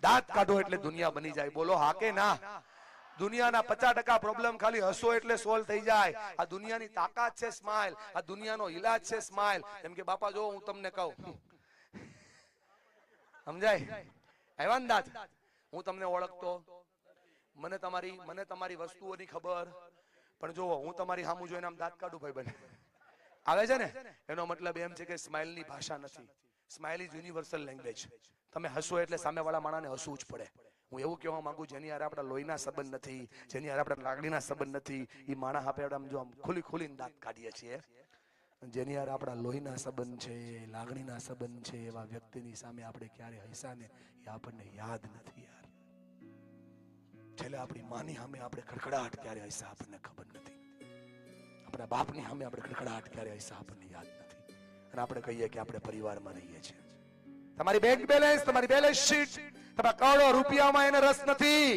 દાંત કાઢો એટલે દુનિયા બની જાય. બોલો હા કે ના? દુનિયાના 50% પ્રોબ્લેમ ખાલી હસો એટલે સોલ્વ થઈ જાય. આ દુનિયાની તાકાત છે સ્માઇલ, આ દુનિયાનો ઈલાજ છે સ્માઇલ. એમ કે બાપા જો હું તમને કહું, સમજાય? આવ્યા ને દાંત? હું તમને ઓળખતો, મને તમારી વસ્તુઓની ખબર, પણ જો હું તમારી સામું જોઈને આમ દાંત કાઢું ભાઈ બને આવે છે ને, એનો મતલબ એમ છે કે સ્માઇલની ભાષા નથી. Smile is universal language. તમે હસો એટલે સામેવાળા માણસને હસવું જ પડે. હું એવું કહેવા માંગુ, જેની હારે આપણા લોહીના સંબંધ નથી, જેની હારે આપણા લાગણીના સંબંધ નથી, એ માણસ આપણે આમ જો આમ ખુલીને દાંત કાઢીએ છીએ. જેની હારે આપણા લોહીના સંબંધ છે, લાગણીના સંબંધ છે, એવા વ્યક્તિની સામે આપણે ક્યારે હસ્યા ને એ આપણને યાદ નથી યાર. છેલ્લે આપણી માની સામે આપણે ખડખડાટ ક્યારે હસ્યા આપણને ખબર નથી. આપણા બાપની સામે આપણે ખડખડાટ ક્યારે હસ્યા આપણને યાદ નથી. અને આપણે કહીએ કે આપણે પરિવારમાં રહીએ છીએ. તમારી બેંક બેલેન્સ, તમારી બેલેન્સ શીટ, તમારા કરોડો રૂપિયામાં એને રસ નથી,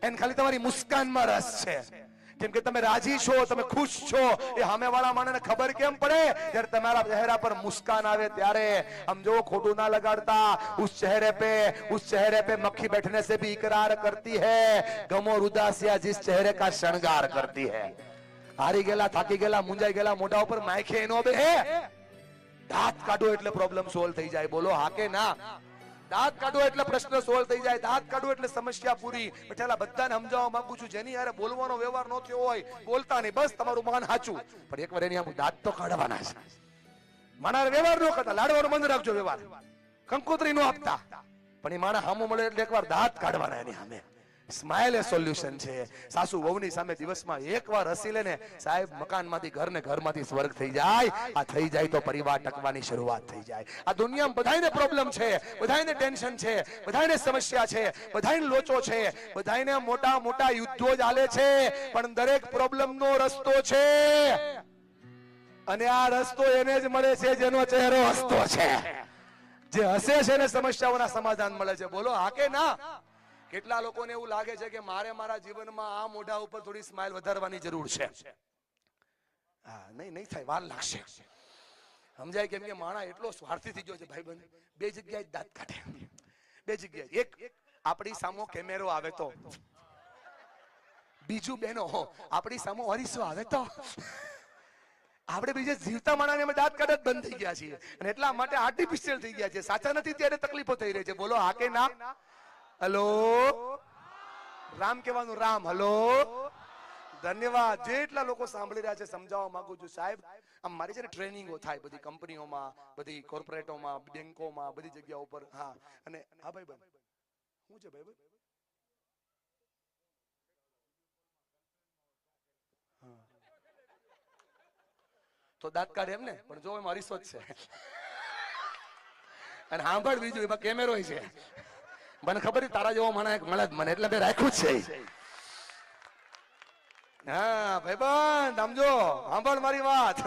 એને ખાલી તમારી મુસ્કાનમાં રસ છે. કેમ કે તમે રાજી છો, તમે ખુશ છો, એ સામેવાળા માણસને ખબર કેમ પડે? જ્યારે તમારા ચહેરા પર મુસ્કાન આવે ત્યારે. આમ જો ખોટું ના લગાડતા, उस चेहरे पे मक्खी बैठने से भी इकरार करती है, गम और उदासियां जिस चेहरे का शृंगार करती है. हारी गेला, થાકી ગયેલા, મુંજાઈ ગયેલા મોઢા ઉપર માખે એનો બે દાંત કાઢો એટલે પ્રોબ્લેમ સોલ્વ થઈ જાય. બોલો હા કે ના? દાંત કાઢો એટલે પ્રશ્ન સોલ્વ થઈ જાય. દાંત કાઢો એટલે સમસ્યા પૂરી. બેઠેલા બધાને સમજાવવા માંગુ છું, જેની હારે બોલવાનો વ્યવહાર ન થયો હોય, બોલતા નહીં, બસ તમારું મન સાચું, પણ એકવાર એની આમ દાંત તો કાઢવાના છે. માણા વ્યવહાર ન કરતા, લાડવાનો બંધ રાખજો વ્યવહાર, કંકોત્રી નો આપતા, પણ એ માણા સામું મળે એટલે એકવાર દાંત કાઢવાના એની સામે. સ્માઇલ એ સોલ્યુશન છે. સાસુ વહુની સામે દિવસમાં એકવાર હસી લે ને, સાહેબ મકાનમાંથી ઘર ને ઘરમાંથી સ્વર્ગ થઈ જાય. આ થઈ જાય તો પરિવાર ટકવાની શરૂઆત થઈ જાય. આ દુનિયામાં બધાને પ્રોબ્લેમ છે, બધાને ટેન્શન છે, બધાને સમસ્યા છે, બધાને લોચો છે, બધાને મોટા મોટા યુદ્ધો ચાલે છે, પણ દરેક પ્રોબ્લેમનો રસ્તો છે. અને આ રસ્તો એને જ મળે છે જેનો ચહેરો હસતો છે. જે હસે છે ને સમસ્યાઓના સમાધાન મળે છે. બોલો હા કે ના? કેટલા લોકોને એવું લાગે છે કે મારે મારા જીવનમાં આ મોઢા ઉપર થોડી સ્માઇલ વધારવાની જરૂર છે. હા, નહીં થાય, વાર લાગશે. સમજાય? કેમ કે માણા એટલો સ્વાર્થી થઈ ગયો છે ભાઈ બંધ. બે જગ્યાએ દાંત કાઢે, બે જગ્યાએ. એક આપણી સામો કેમેરો આવે તો, બીજું બેનો આપણી સામો અરીસો આવે તો. આપણે બીજે જીવતા માણસને અમે દાંત કાઢત બંધ થઈ ગયા છીએ, અને એટલા માટે આર્ટિફિશિયલ થઈ ગયા છે. સાચા નથી ત્યારે તકલીફો થઈ રહી છે. બોલો હા કે ના? હલો, રામ કહેવાનું, રામ. હલો, ધન્યવાદ. જેટલા લોકો સાંભળી રહ્યા છે સમજાવવા માંગુ છું, સાહેબ આમ મારી છે ને ટ્રેનિંગો થાય બધી કંપનીઓમાં, બધી કોર્પોરેટોમાં, બેંકોમાં, બધી જગ્યાઓ પર. હા, અને હા ભાઈ બંધ શું છે ભાઈ બંધ? તો દાંત કાઢે એમ ને, પણ જો એમાં અરીસો જ છે. અને સાંભળ બીજું, એમાં કેમેરો છે. મને ખબર તારા જેવો માણસ મળે મને, એટલે મેં રાખ્યું જ છે. હા ભાઈબંધ, સમજો, સાંભળ મારી વાત.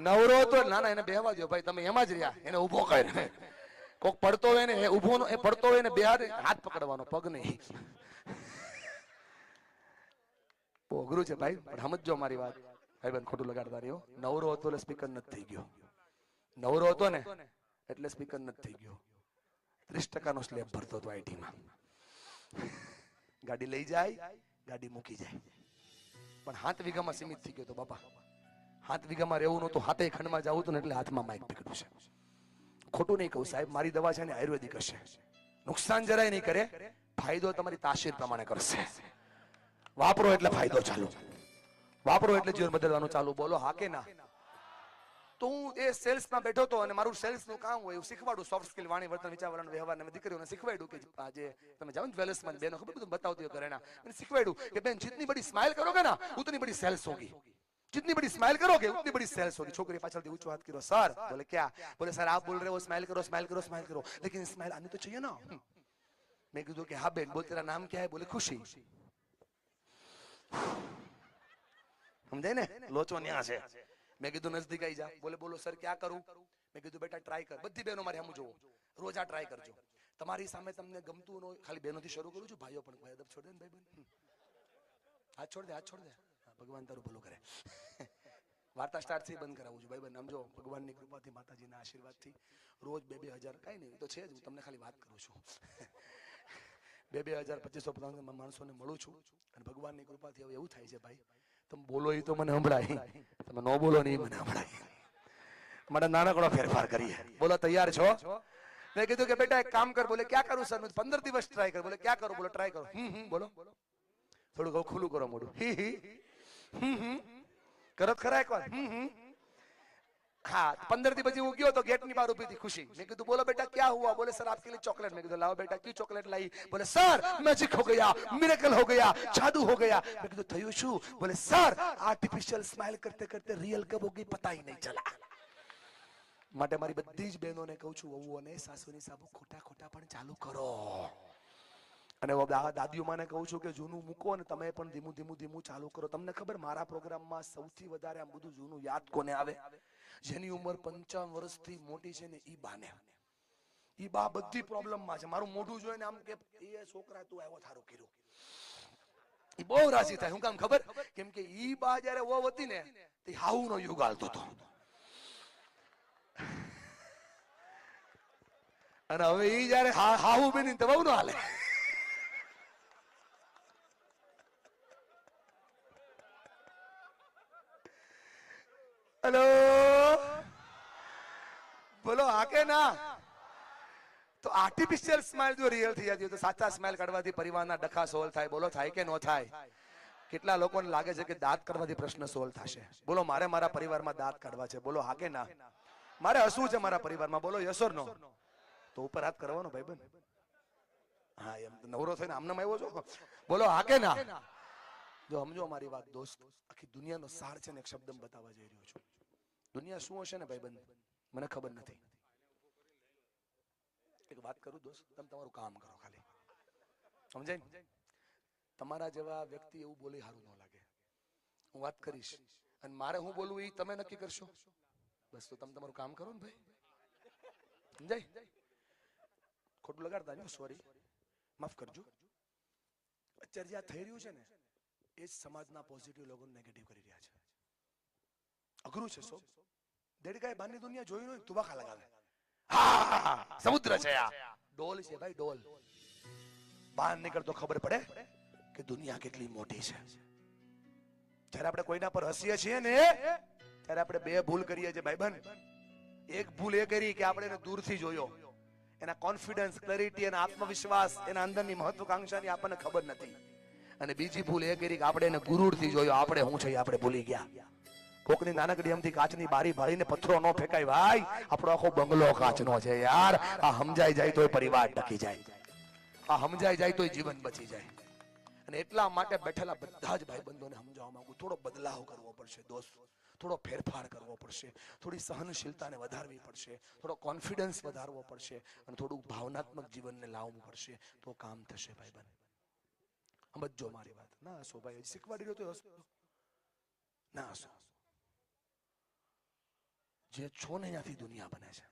નવરો તો ના ના, એને બેહવા દો ભાઈ, તમે એમાં જ રહ્યા, એને ઉભો કર. કોક પડતો હોય ને ઉભો, એ પડતો હોય ને બે હાથ પકડવાનો, પગ નહીં. બહુ અઘરું છે ભાઈ, પણ સમજો મારી વાત. ભાઈબંધ ખોટું લગાડતા રહ્યો. નવરો હતો એટલે સ્પીકર નથી થઈ ગયો. નવરો હતો ને એટલે સ્પીકર નથી થઈ ગયો. 30% નો સ્લેબ ભરતો હતો આઈટીમાં. ગાડી લઈ જાય, ગાડી મૂકી જાય, પણ 7 વીઘામાં સીમિત થઈ ગયો તો બાપા. 7 વીઘામાં રહેવું નતું, 7 ખંડમાં જવું હતું ને, એટલે હાથમાં માઇક પકડ્યું છે. ખોટું નહીં કહું સાહેબ, મારી દવા છે ને આયુર્વેદિક હશે, નુકસાન જરાય નહીં કરે, ફાયદો તમારી તાસીર પ્રમાણે કરશે. વાપરો એટલે ફાયદો ચાલુ, વાપરો એટલે જીવન બદલવાનું ચાલુ. બોલો હા કે ના? તો હું એ સેલ્સમાં બેઠો હતો, અને મારું સેલ્સનું કામ હોય હું શીખવાડું, સોફ્ટ સ્કિલ, વાણી, વર્તન, વિચાર, વલણ, વ્યવહાર. ને દીકરીઓને શીખવાડ્યું કે આજે તમે જાઓ ને જ્વેલર્સમાં, બેનો ખબર બધું બતાવતી હોય ઘરેણા, અને શીખવાડ્યું કે બેન जितनी बड़ी स्माइल करोगे ना उतनी बड़ी सेल्स होगी, जितनी बड़ी स्माइल करोगे उतनी बड़ी सेल्स होगी. छोकरी पाछळથી ઊંચો હાથ કર્યો, સર. બોલે क्या? बोले सर आप बोल रहे हो स्माइल करो, स्माइल करो, स्माइल करो, लेकिन स्माइल आनी तो चाहिए ना. मैं कીધું કે હા બેન. बोल तेरा नाम क्या है? बोले खुशी. સમજાય ને, લોચો ન્યા છે. મેં કીધું નજદીક આવી જા. બોલે બોલો સર ક્યાં કરું? મેં કીધું બેટા ટ્રાય કર, બધી બહેનો મારી સામું જોવો, રોજ આ ટ્રાય કરજો. તમારી સામે તમને ગમતું ન હોય, ખાલી બહેનોથી શરૂ કરું છું, ભાઈઓ પણ ભાઈ અદબ છોડ દે ને ભાઈ બંધ, હાથ છોડ દે, હાથ છોડ દે. ભગવાન તારું ભલું કરે. વાર્તા સ્ટાર્ટ થી બંધ કરાવું છું ભાઈ બંધ. સમજો, ભગવાનની કૃપાથી, માતાજીના આશીર્વાદથી રોજ 2-2 હજાર, કાંઈ નહીં તો છે જ, હું તમને ખાલી વાત કરું છું. 2,000-2,500 માણસોને મળું છું અને ભગવાનની કૃપાથી હવે એવું થાય છે ભાઈ તમે બોલો એ તો મને સંભળાય, તમે ન બોલો ને એ મને સંભળાય. મારે નાનકડો ફેરફાર કરીએ. બોલો તૈયાર છો? મેં કીધું કે બેટા એક કામ કર. બોલે ક્યાં કરું સર? 15 દિવસ ટ્રાય કર. બોલે ક્યાં કરું? બોલો ટ્રાય કરો. બોલો થોડું ખુલ્લું કરો મોઢું. કરો ખરા એકવાર. हाँ 15 दिन પછી હું ગયો તો ગેટ ની બહાર ઊભી હતી ખુશી. મેં કીધું બોલો બેટા क्या हुआ? बोले सर आपके लिए चॉकलेट. मैं कहा लाओ बेटा क्यों चॉकलेट लाई? बोले सर मैजिक हो गया, मिरेकल हो गया, जादू हो गया. मैं कहा थયું શું? बोले सर आर्टिफिशियल स्माइल करते करते रियल कब हो गई पता ही नहीं चला. માટે મારી બધી જ બહેનોને કહું છું વહુઓને સાસુની સાબુ ખોટા ખોટા પણ ચાલુ કરો. અને દાદીઓ માને કહું છું કે જૂનું મૂકો અને તમે પણ ધીમું ધીમું ધીમું ચાલુ કરો. તમને ખબર મારા પ્રોગ્રામમાં સૌથી વધારે આમ બધું જૂનું યાદ કોને આવે? જેની ઉંમર 55 વર્ષથી મોટી છે ને ઈ બાને. ઈ બા બધી પ્રોબ્લેમમાં છે. મારું મોઢું જોઈને આમ કે એ છોકરા તું આવ્યો થારું કર્યું. ઈ બહુ રાજી થાય. હું કામ ખબર? કેમ કે ઈ બા જ્યારે વહુ હતી ને તે હાઉનો યુગ હાલતો હતો અને હવે ઈ જ્યારે હાહુ બની તો વહુ નો હાલે. હેલો બોલો હા કે ના? તો આર્ટિફિશિયલ સ્માઇલ જો રિયલ થઈ જતી હોય તો સાચા સ્માઇલ કાઢવાથી પરિવારના ડખા સોલ્વ થાય. બોલો થાય કે ન થાય? કેટલા લોકોને લાગે છે કે દાંત કાઢવાથી પ્રશ્ન સોલ્વ થશે? બોલો મારે મારા પરિવારમાં દાંત કાઢવા છે. બોલો હા કે ના? મારે હસવું છે મારા પરિવારમાં. બોલો યસ ઓર નો? તો ઉપર હાથ કરવાનો ભાઈબંધ. હા એમ નવરો થઈને આમનામ આવ્યો છો? બોલો હા કે ના? જો સમજો મારી વાત દોસ્ત, આખી દુનિયાનો સાર છે ને એક શબ્દમાં બતાવવા જઈ રહ્યો છું. દુનિયા શું હશે ને ભાઈબંધ મને ખબર નથી. એક વાત કરું દોસ્ત, તમે તમારું કામ કરો ખાલી, સમજાય ને? તમારા જેવા વ્યક્તિ એવું બોલે સારું ન લાગે. હું વાત કરીશ અને મારે હું બોલવું એ તમે નક્કી કરશો. બસ તો તમે તમારું કામ કરો ને ભાઈ, સમજાય? ખોટું લગાડતા નહીં, સોરી, માફ કરજો. અત્યારે જે થઈ રહ્યું છે ને એ જ સમાજના પોઝિટિવ લોકોને નેગેટિવ કરી રહ્યા છે. અઘરું છે. સો દેડકાએ બહારની દુનિયા જોઈ ન તુબાખા લગાવે. હા સમુદ્ર છે આ ડોલ છે ભાઈ, ડોલ. બહાર નીકળતો ખબર પડે કે દુનિયા કેટલી મોટી છે. જ્યારે આપણે કોઈના પર હસીએ છીએ ને ત્યારે આપણે બે ભૂલ કરીએ છીએ ભાઈબંધ. એક ભૂલ એ કરી કે આપણે એને દૂરથી જોયો, એના કોન્ફિડન્સ, ક્લેરિટી અને આત્મવિશ્વાસ, એના અંદરની મહત્વકાંક્ષાની આપણને ખબર નથી. અને બીજી ભૂલ એ કરી કે આપણે એને ગુરુરથી જોયો, આપણે હું છે આપણે ભૂલી ગયા. કોકની નાનકડી અમથી કાચની બારી ભાળીને પથ્થરો ન ફેંકાય ભાઈ. આપણો આખો બંગલો કાચનો છે યાર. આ સમજાઈ જાય તોય પરિવાર ટકી જાય, આ સમજાઈ જાય તોય જીવન બચી જાય. અને એટલા માટે બેઠેલા બધા જ ભાઈબંધોને સમજાવવા માંગુ, થોડો બદલાવ કરવો પડશે દોસ્ત, થોડો ફેરફાર કરવો પડશે, થોડી સહનશીલતાને વધારવી પડશે, થોડો કોન્ફિડન્સ વધારવો પડશે અને થોડું ભાવનાત્મક જીવનને લાવવું પડશે તો કામ થશે ભાઈબંધ. સમજો મારી વાત. ના હસો ભાઈ, શીખવાડી રહ્યો તો હસો ના હસો. જે છો ને ત્યાંથી દુનિયા બને છે.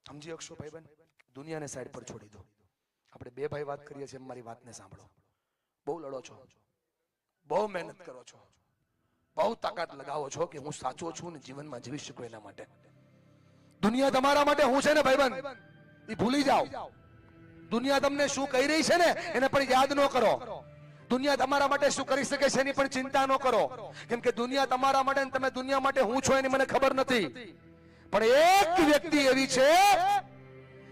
સમજી શકશો ભાઈબંધ? દુનિયાને સાઈડ પર છોડી દો. આપણે બે ભાઈ વાત કરીએ છીએ, મારી વાતને સાંભળો. બહુ લડો છો, બહુ મહેનત કરો છો, બહુ તાકાત લગાવો છો કે હું સાચો છું ને જીવનમાં જીવી શકું એના માટે. દુનિયા તમારા માટે હું છે ને ભાઈબંધ એ ભૂલી જાઓ. દુનિયા તમને શું કહી રહી છે ને એને પણ યાદ ન કરો. દુનિયા તમારા માટે શું કરી શકે છે એની પણ ચિંતા ન કરો. કેમ કે દુનિયા તમારા માટે અને તમે દુનિયા માટે હું છો એની મને ખબર નથી. પણ એક વ્યક્તિ એવી છે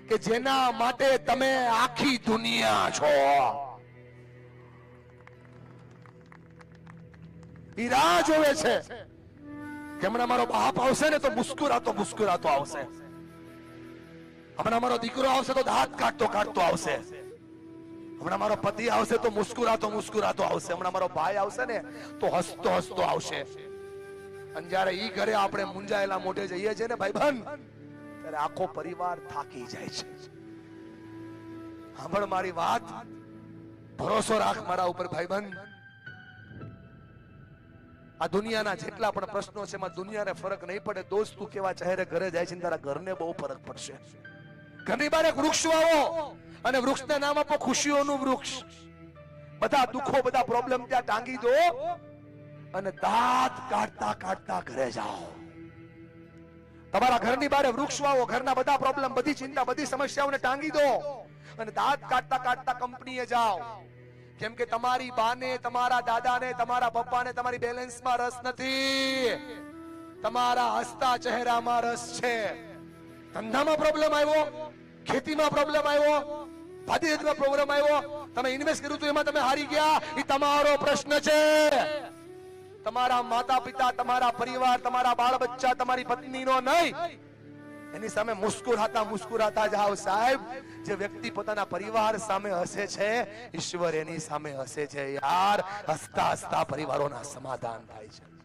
કે જેના માટે તમે આખી દુનિયા છો. ઈ રાહ જોવે છે કે હમણાં મારો બાપ આવશે ને તો મુસ્કુરાતો મુસ્કુરાતો આવશે. હમણાં મારો દીકરો આવશે તો દાંત કાઢતો કાઢતો આવશે. હમણાં મારો પતિ આવશે તો મુસ્કુરાતો મુસ્કુરાતો આવશે. હમણાં મારો ભાઈ આવશે ને તો હસતો હસતો આવશે. અને જયારે ઈ ઘરે આપણે મુંજાયેલા મોઢે જઈએ છીએ ને ભાઈબંધ, ત્યારે આખો પરિવાર થાકી જાય છે. સાંભળ મારી વાત, ભરોસો રાખ મારા ઉપર ભાઈબંધ. આ દુનિયાના જેટલા પણ પ્રશ્નો છે એમાં દુનિયાને ફરક નહીં પડે દોસ્ત. તું કેવા ચહેરે ઘરે જાય છે તારા ઘરને બહુ ફરક પડશે. ઘરની બહાર એક વૃક્ષ વાવો અને વૃક્ષને નામ આપો ખુશીઓનું વૃક્ષ. બધા દુઃખો, બધા પ્રોબ્લેમ ત્યાં ટાંગી દો અને દાંત કાઢતા કાઢતા ઘરે જાઓ. તમારા ઘરની બહાર વૃક્ષ વાવો, ઘરના બધા પ્રોબ્લેમ, બધી ચિંતા, બધી સમસ્યાઓને ટાંગી દો. અને દાંત કાઢતા કાઢતા કંપનીએ જાઓ, કેમ કે તમારી બાને, તમારા દાદાને, તમારા પપ્પાને તમારી બેલેન્સમાં રસ નથી, તમારા હસતા ચહેરામાં રસ છે. ધંધામાં પ્રોબ્લેમ આવ્યો, ખેતીમાં પ્રોબ્લેમ આવ્યો, ભાતીગતમાં પ્રોબ્લેમ આવ્યો, તમે ઇન્વેસ્ટ કર્યું તો એમાં તમે હારી ગયા, એ તમારો પ્રશ્ન છે. તમારા માતા પિતા, તમારા પરિવાર, તમારા બાળ બચ્ચા, તમારી પત્નીનો નહીં. એની સામે મુસ્કુરાતા જાઓ સાહેબ. જે વ્યક્તિ પોતાના પરિવાર સામે હસે છે, ઈશ્વર એની સામે હસે છે યાર. હસતા હસતા પરિવારોના સમાધાન થાય છે.